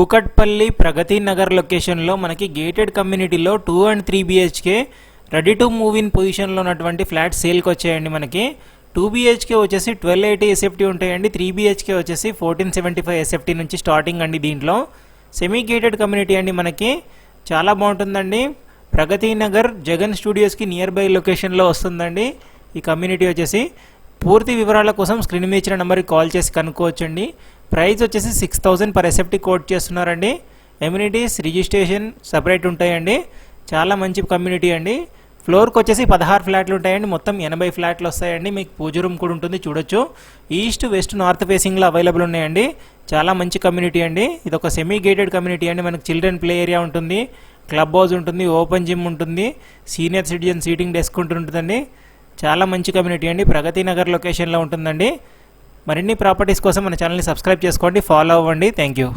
కూకట్పల్లి ప్రగతి నగర్ లొకేషన్లో మనకి గేటెడ్ కమ్యూనిటీలో 2 and 3 BHK ready to move in పొజిషన్లో ఉన్నటువంటి ఫ్లాట్ సేల్కి వచ్చాయండి. మనకి 2 BHK వచ్చేసి 1280 SFT ఉంటాయండి. 3 BHK వచ్చేసి 1475 SFT నుంచి స్టార్టింగ్ అండి. దీంట్లో సెమీ గేటెడ్ కమ్యూనిటీ అండి. మనకి చాలా బాగుంటుందండి. ప్రగతి నగర్ జగన్ స్టూడియోస్కి నియర్ బై లొకేషన్లో వస్తుందండి ఈ కమ్యూనిటీ వచ్చేసి. పూర్తి వివరాల కోసం స్క్రీన్ మీద ఇచ్చిన నెంబర్కి కాల్ చేసి కనుక్కోవచ్చండి. ప్రైస్ వచ్చేసి 6000 పర్ SFT కోట్ చేస్తున్నారండి. ఎమ్యూనిటీస్ రిజిస్ట్రేషన్ సపరేట్ ఉంటాయండి. చాలా మంచి కమ్యూనిటీ అండి. ఫ్లోర్కి వచ్చేసి 16 ఫ్లాట్లు ఉంటాయండి. మొత్తం 80 ఫ్లాట్లు వస్తాయండి. మీకు పూజ రూమ్ కూడా ఉంటుంది, చూడొచ్చు. ఈస్ట్ వెస్ట్ నార్త్ ఫేసింగ్లో అవైలబుల్ ఉన్నాయండి. చాలా మంచి కమ్యూనిటీ అండి. ఇది ఒక సెమీ గేటెడ్ కమ్యూనిటీ అండి. మనకు చిల్డ్రన్ ప్లే ఏరియా ఉంటుంది, క్లబ్ హౌస్ ఉంటుంది, ఓపెన్ జిమ్ ఉంటుంది, సీనియర్ సిటిజన్ సీటింగ్ డెస్క్ ఉంటుందండి. చాలా మంచి కమ్యూనిటీ అండి. ప్రగతి నగర్ లొకేషన్లో ఉంటుందండి. మరిన్ని ప్రాపర్టీస్ కోసం మన ఛానల్ని సబ్స్క్రైబ్ చేసుకోండి, ఫాలో అవ్వండి. Thank you.